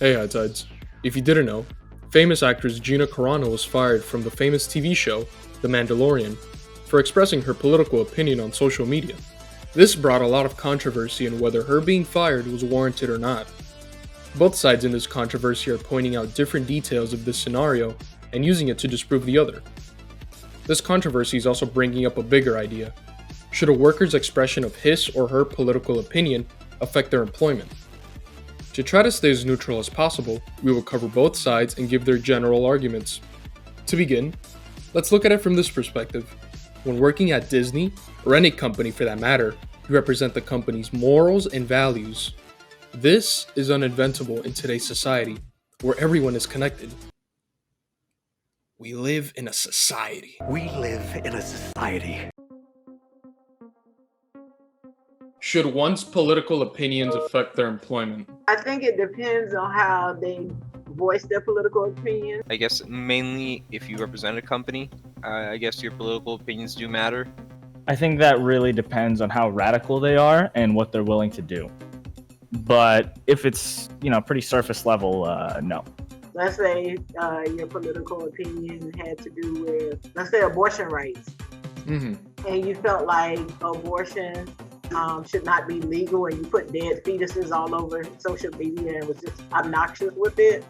Hey, High Tides. If you didn't know, famous actress Gina Carano was fired from the famous TV show, The Mandalorian, for expressing her political opinion on social media. This brought a lot of controversy in whether her being fired was warranted or not. Both sides in this controversy are pointing out different details of this scenario and using it to disprove the other. This controversy is also bringing up a bigger idea. Should a worker's expression of his or her political opinion affect their employment? To try to stay as neutral as possible, we will cover both sides and give their general arguments. To begin, let's look at it from this perspective. When working at Disney, or any company for that matter, you represent the company's morals and values. This is uninventable in today's society, where everyone is connected. We live in a society. We live in a society. Should one's political opinions affect their employment? I think it depends on how they voice their political opinion. I guess mainly if you represent a company, I guess your political opinions do matter. I think that really depends on how radical they are and what they're willing to do. But if it's, pretty surface level, no. Let's say your political opinion had to do with, let's say, abortion rights. And you felt like abortion should not be legal, and you put dead fetuses all over social media and was just obnoxious with it.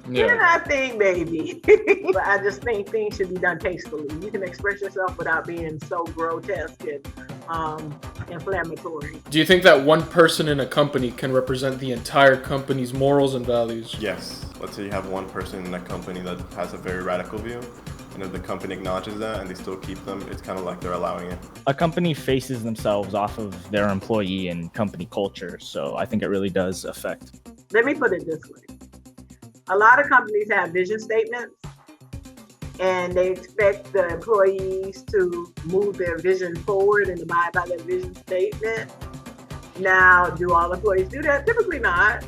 Then I think maybe. But I just think things should be done tastefully. You can express yourself without being so grotesque and inflammatory. Do you think that one person in a company can represent the entire company's morals and values? Yes. Let's say you have one person in a company that has a very radical view, and if the company acknowledges that and they still keep them, it's kind of like they're allowing it. A company faces themselves off of their employee and company culture, so I think it really does affect. Let me put it this way. A lot of companies have vision statements, and they expect the employees to move their vision forward and abide by their vision statement. Now, do all employees do that? Typically not.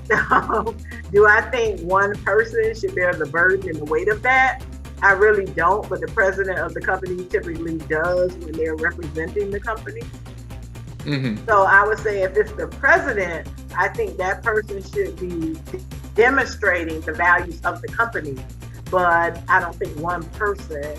Do I think one person should bear the burden and the weight of that? I really don't, but the president of the company typically does when they're representing the company. So I would say if it's the president, I think that person should be demonstrating the values of the company, but I don't think one person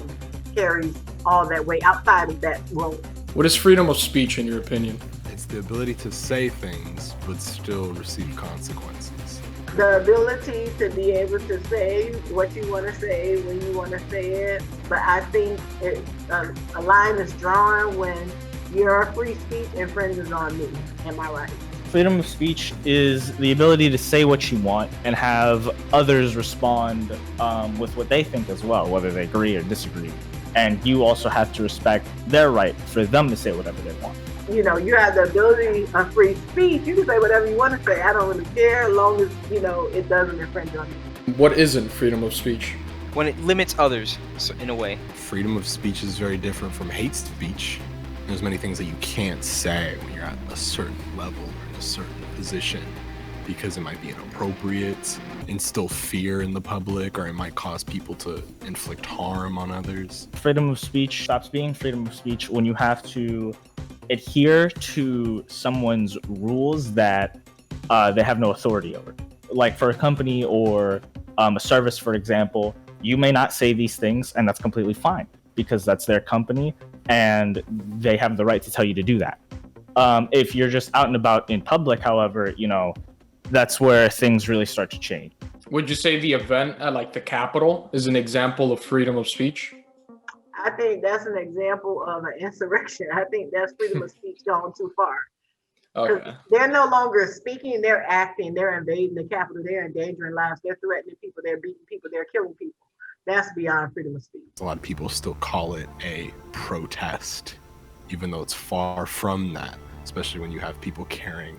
carries all that weight outside of that role. What is freedom of speech in your opinion? It's the ability to say things, but still receive consequences. The ability to be able to say what you want to say when you want to say it, but I think a line is drawn when your free speech infringes on me. Am I right? Freedom of speech is the ability to say what you want and have others respond with what they think as well, whether they agree or disagree. And you also have to respect their right for them to say whatever they want. You have the ability of free speech. You can say whatever you want to say. I don't really care as long as, it doesn't infringe on me. What isn't freedom of speech? When it limits others, so in a way. Freedom of speech is very different from hate speech. There's many things that you can't say when you're at a certain level or in a certain position because it might be inappropriate, instill fear in the public, or it might cause people to inflict harm on others. Freedom of speech stops being freedom of speech when you have to adhere to someone's rules that they have no authority over. Like for a company or a service, for example, you may not say these things, and that's completely fine because that's their company and they have the right to tell you to do that. If you're just out and about in public, however, that's where things really start to change. Would you say the event at the Capitol is an example of freedom of speech? I think that's an example of an insurrection. I think that's freedom of speech going too far. Okay. They're no longer speaking, they're acting, they're invading the Capitol, they're endangering lives, they're threatening people, they're beating people, they're killing people. That's beyond freedom of speech. A lot of people still call it a protest, even though it's far from that, especially when you have people carrying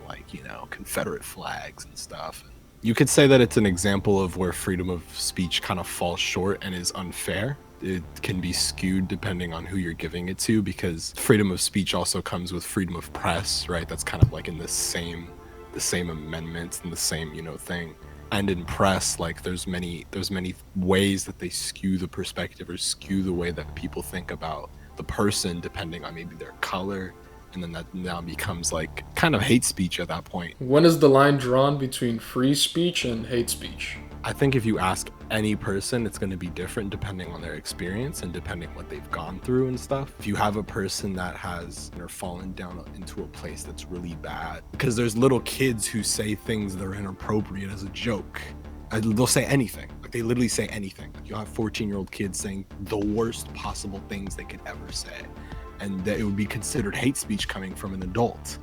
Confederate flags and stuff. You could say that it's an example of where freedom of speech kind of falls short and is unfair. It can be skewed depending on who you're giving it to, because freedom of speech also comes with freedom of press, right? That's kind of in the same amendments and the same, thing. And in press, there's many ways that they skew the perspective or skew the way that people think about the person, depending on maybe their color, and then that now becomes like kind of hate speech at that point. When is the line drawn between free speech and hate speech? I think if you ask any person, it's going to be different depending on their experience and depending what they've gone through and stuff. If you have a person that has fallen down into a place that's really bad, because there's little kids who say things that are inappropriate as a joke. They'll say anything. Like they literally say anything. You'll have 14-year-old kids saying the worst possible things they could ever say, and that it would be considered hate speech coming from an adult,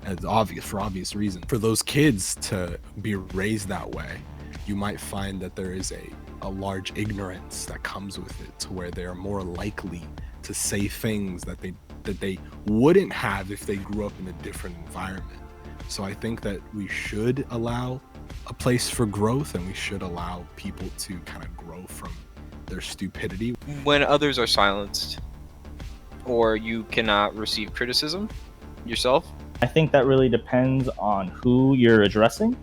as obvious for obvious reasons. For those kids to be raised that way, you might find that there is a large ignorance that comes with it, to where they are more likely to say things that they wouldn't have if they grew up in a different environment. So I think that we should allow a place for growth, and we should allow people to kind of grow from their stupidity. When others are silenced, or you cannot receive criticism yourself? I think that really depends on who you're addressing,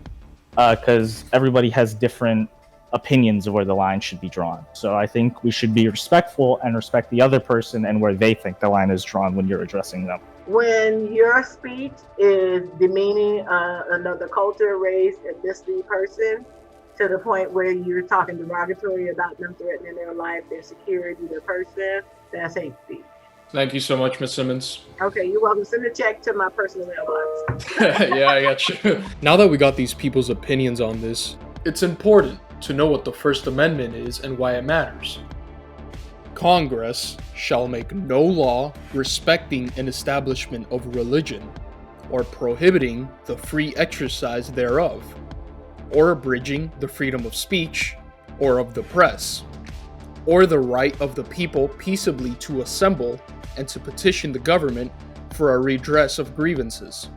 because everybody has different opinions of where the line should be drawn. So I think we should be respectful and respect the other person and where they think the line is drawn when you're addressing them. When your speech is demeaning another culture, race, ethnicity person to the point where you're talking derogatory about them, threatening their life, their security, their person, that's hate speech. Thank you so much, Ms. Simmons. Okay, you're welcome. Send a check to my personal mailbox. Yeah, I got you. Now that we got these people's opinions on this, it's important to know what the First Amendment is and why it matters. Congress shall make no law respecting an establishment of religion, or prohibiting the free exercise thereof, or abridging the freedom of speech, or of the press, or the right of the people peaceably to assemble and to petition the government for a redress of grievances.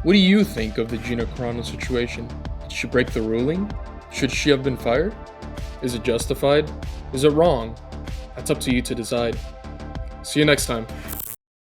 What do you think of the Gina Carano situation? Did she break the ruling? Should she have been fired? Is it justified? Is it wrong? That's up to you to decide. See you next time.